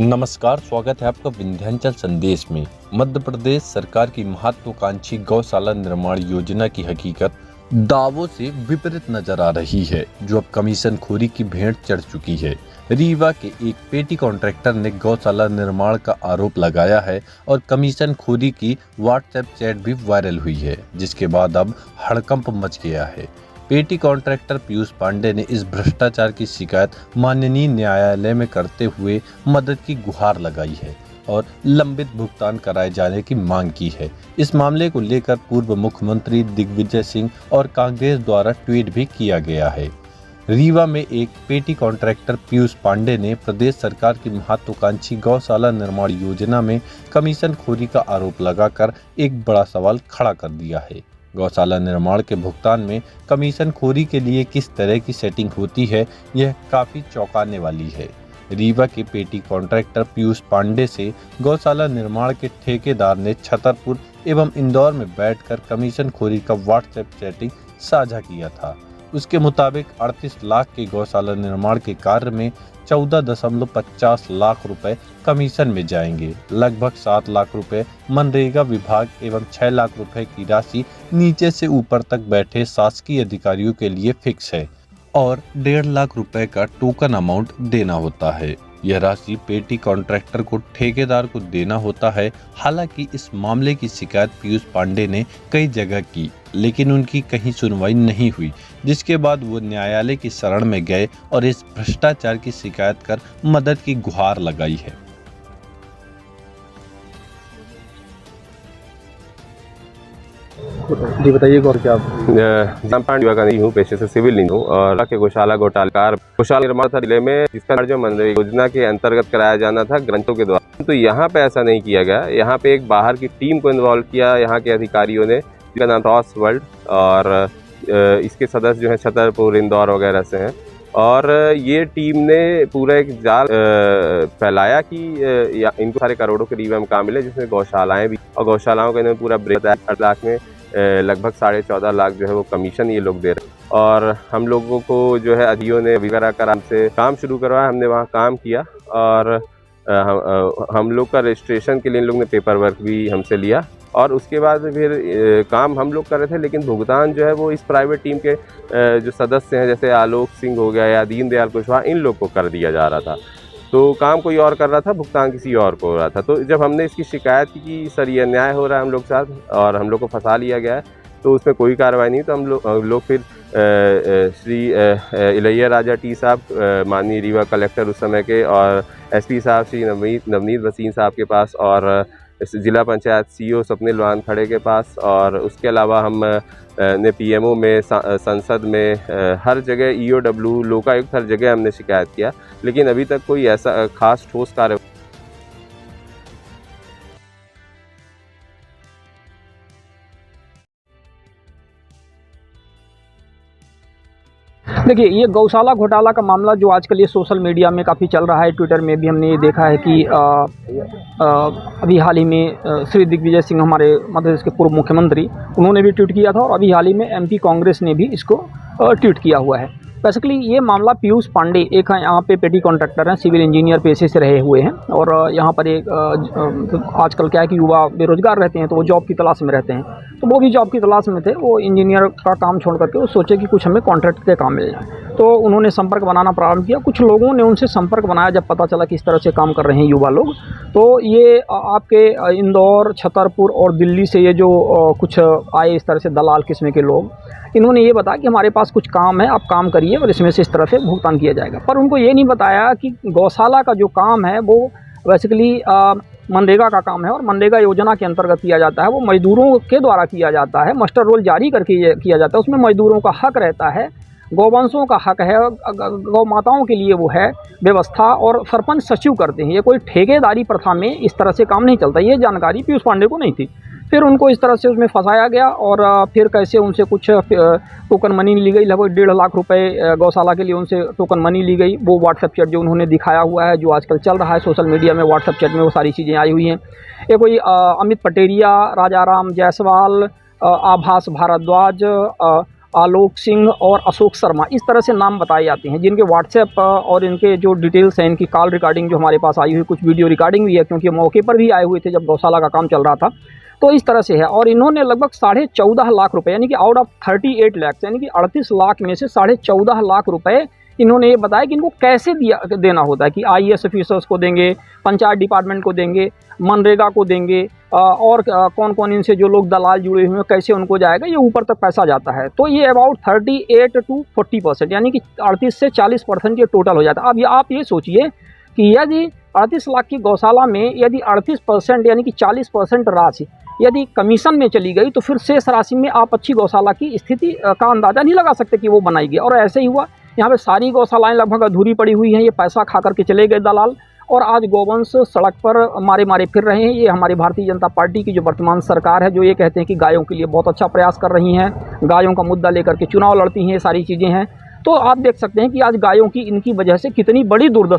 नमस्कार, स्वागत है आपका विंध्याचल संदेश में। मध्य प्रदेश सरकार की महत्वाकांक्षी गौशाला निर्माण योजना की हकीकत दावों से विपरीत नजर आ रही है, जो अब कमीशनखोरी की भेंट चढ़ चुकी है। रीवा के एक पेटी कॉन्ट्रैक्टर ने गौशाला निर्माण का आरोप लगाया है और कमीशनखोरी की व्हाट्सएप चैट भी वायरल हुई है, जिसके बाद अब हड़कंप मच गया है। पेटी कॉन्ट्रैक्टर पीयूष पांडे ने इस भ्रष्टाचार की शिकायत माननीय न्यायालय में करते हुए मदद की गुहार लगाई है और लंबित भुगतान कराए जाने की मांग की है। इस मामले को लेकर पूर्व मुख्यमंत्री दिग्विजय सिंह और कांग्रेस द्वारा ट्वीट भी किया गया है। रीवा में एक पेटी कॉन्ट्रैक्टर पीयूष पांडे ने प्रदेश सरकार की महत्वाकांक्षी गौशाला निर्माण योजना में कमीशनखोरी का आरोप लगाकर एक बड़ा सवाल खड़ा कर दिया है। गौशाला निर्माण के भुगतान में कमीशनखोरी के लिए किस तरह की सेटिंग होती है, यह काफ़ी चौंकाने वाली है। रीवा के पेटी कॉन्ट्रैक्टर पीयूष पांडे से गौशाला निर्माण के ठेकेदार ने छतरपुर एवं इंदौर में बैठकर कमीशनखोरी का व्हाट्सएप चैटिंग साझा किया था। उसके मुताबिक 38 लाख के गौशाला निर्माण के कार्य में 14.50 लाख रुपए कमीशन में जाएंगे। लगभग 7 लाख रुपए मनरेगा विभाग एवं 6 लाख रुपए की राशि नीचे से ऊपर तक बैठे शासकीय अधिकारियों के लिए फिक्स है और 1.5 लाख रुपए का टोकन अमाउंट देना होता है। यह राशि पेटी कॉन्ट्रैक्टर को ठेकेदार को देना होता है। हालांकि इस मामले की शिकायत पीयूष पांडे ने कई जगह की, लेकिन उनकी कहीं सुनवाई नहीं हुई, जिसके बाद वो न्यायालय की शरण में गए और इस भ्रष्टाचार की शिकायत कर मदद की गुहार लगाई है। जी बताइए और क्या युवा का नहीं हूँ, पेशे से सिविल नहीं हूँ और के गौशाला घोटालकार गौशाला निर्माण था जिले में, जिसका जो मनरेगा योजना के अंतर्गत कराया जाना था ग्रंथों के द्वारा, तो यहाँ पे ऐसा नहीं किया गया। यहाँ पे एक बाहर की टीम को इन्वॉल्व किया यहाँ के अधिकारियों ने, जिसका नाम टॉस वर्ल्ड, और इसके सदस्य जो है छतरपुर इंदौर वगैरह से हैं। और ये टीम ने पूरा एक जाल फैलाया कि इनको सारे करोड़ों के रीवा में काम मिले, जिसमें गौशालाएं भी, और गौशालाओं का इन्होंने पूरा ब्रेक 8 लाख में लगभग 14.5 लाख जो है वो कमीशन ये लोग दे रहे हैं। और हम लोगों को जो है अधिकारियों ने वगैरह कर हमसे काम शुरू करवाया। हमने वहाँ काम किया और हम लोग का रजिस्ट्रेशन के लिए इन लोग ने पेपर वर्क भी हमसे लिया और उसके बाद फिर काम हम लोग कर रहे थे, लेकिन भुगतान जो है वो इस प्राइवेट टीम के जो सदस्य हैं, जैसे आलोक सिंह हो गया या दीनदयाल कुशवाहा, इन लोग को कर दिया जा रहा था। तो काम कोई और कर रहा था, भुगतान किसी और को हो रहा था। तो जब हमने इसकी शिकायत की कि सर ये अन्याय हो रहा है हम लोग के साथ और हम लोग को फंसा लिया गया है, तो उसमें कोई कार्रवाई नहीं। तो हम लोग फिर श्री इलैया राजा टी साहब, माननीय रीवा कलेक्टर उस समय के, और एसपी साहब श्री नवनीत वसीम साहब के पास, और जिला पंचायत सीईओ स्वप्निल वाहन खड़े के पास, और उसके अलावा हम ने पीएमओ में, संसद में, हर जगह ईओडब्ल्यू, लोकायुक्त, हर जगह हमने शिकायत किया, लेकिन अभी तक कोई ऐसा खास ठोस कार्य। देखिए, ये गौशाला घोटाला का मामला जो आजकल ये सोशल मीडिया में काफ़ी चल रहा है, ट्विटर में भी हमने ये देखा है कि अभी हाल ही में श्री दिग्विजय सिंह, हमारे मध्य प्रदेश के पूर्व मुख्यमंत्री, उन्होंने भी ट्वीट किया था और अभी हाल ही में एमपी कांग्रेस ने भी इसको ट्वीट किया हुआ है। बेसिकली ये मामला पीयूष पांडे एक यहाँ पे पेटी कॉन्ट्रैक्टर हैं, सिविल इंजीनियर पेशे से रहे हुए हैं और यहाँ पर एक आजकल क्या है कि युवा बेरोजगार रहते हैं, तो वो जॉब की तलाश में रहते हैं। तो वो भी जॉब की तलाश में थे, वो इंजीनियर का काम छोड़ करके वो सोचे कि कुछ हमें कॉन्ट्रैक्ट के काम मिल जाए, तो उन्होंने संपर्क बनाना प्रारंभ किया। कुछ लोगों ने उनसे संपर्क बनाया, जब पता चला किस तरह से काम कर रहे हैं युवा लोग, तो ये आपके इंदौर, छतरपुर और दिल्ली से ये जो कुछ आए इस तरह से दलाल किस्म के लोग, इन्होंने ये बताया कि हमारे पास कुछ काम है, आप काम करिए और इसमें से इस तरह से भुगतान किया जाएगा। पर उनको ये नहीं बताया कि गौशाला का जो काम है वो बेसिकली मनरेगा का काम है और मनरेगा योजना के अंतर्गत किया जाता है। वो मजदूरों के द्वारा किया जाता है, मास्टर रोल जारी करके ये किया जाता है। उसमें मजदूरों का हक रहता है, गौवंशों का हक है, गौ माताओं के लिए वो है व्यवस्था, और सरपंच सचिव करते हैं। ये कोई ठेकेदारी प्रथा में इस तरह से काम नहीं चलता। ये जानकारी पीयूष पांडे को नहीं थी। फिर उनको इस तरह से उसमें फंसाया गया और फिर कैसे उनसे कुछ टोकन मनी ली गई, लगभग 1.5 लाख रुपए गौशाला के लिए उनसे टोकन मनी ली गई। वो व्हाट्सएप चैट जो उन्होंने दिखाया हुआ है, जो आजकल चल रहा है सोशल मीडिया में, व्हाट्सएप चैट में वो सारी चीज़ें आई हुई हैं। ये कोई अमित पटेरिया, राजाराम जायसवाल, आभास भारद्वाज, आलोक सिंह और अशोक शर्मा, इस तरह से नाम बताए जाते हैं, जिनके व्हाट्सएप और इनके जो डिटेल्स हैं, इनकी कॉल रिकॉर्डिंग जो हमारे पास आई हुई, कुछ वीडियो रिकॉर्डिंग भी है, क्योंकि मौके पर भी आए हुए थे जब गौशाला का काम चल रहा था। तो इस तरह से है। और इन्होंने लगभग 14.5 लाख रुपए, यानी कि आउट ऑफ 38 लाख, यानी कि 38 लाख में से 14.5 लाख रुपए इन्होंने ये बताया कि इनको कैसे देना होता है, कि आईएएस ऑफिसर्स को देंगे, पंचायत डिपार्टमेंट को देंगे, मनरेगा को देंगे, और कौन कौन इनसे जो लोग दलाल जुड़े हुए हैं कैसे उनको जाएगा, ये ऊपर तक पैसा जाता है। तो ये अबाउट 38 to 40%, यानी कि 38 से 40% ये टोटल हो जाता है। अब आप ये सोचिए कि यदि 38 लाख की गौशाला में यदि 38% यानी कि 40% राशि यदि कमीशन में चली गई, तो फिर शेष राशि में आप अच्छी गौशाला की स्थिति का अंदाज़ा नहीं लगा सकते कि वो बनाएगी। और ऐसे ही हुआ, यहाँ पे सारी गौशालाएं लगभग अधूरी पड़ी हुई हैं, ये पैसा खा करके चले गए दलाल, और आज गौवंश सड़क पर मारे फिर रहे हैं। ये हमारी भारतीय जनता पार्टी की जो वर्तमान सरकार है, जो ये कहते हैं कि गायों के लिए बहुत अच्छा प्रयास कर रही हैं, गायों का मुद्दा लेकर के चुनाव लड़ती हैं, ये सारी चीज़ें हैं। तो आप देख सकते हैं कि आज गायों की इनकी वजह से कितनी बड़ी दुर्दशा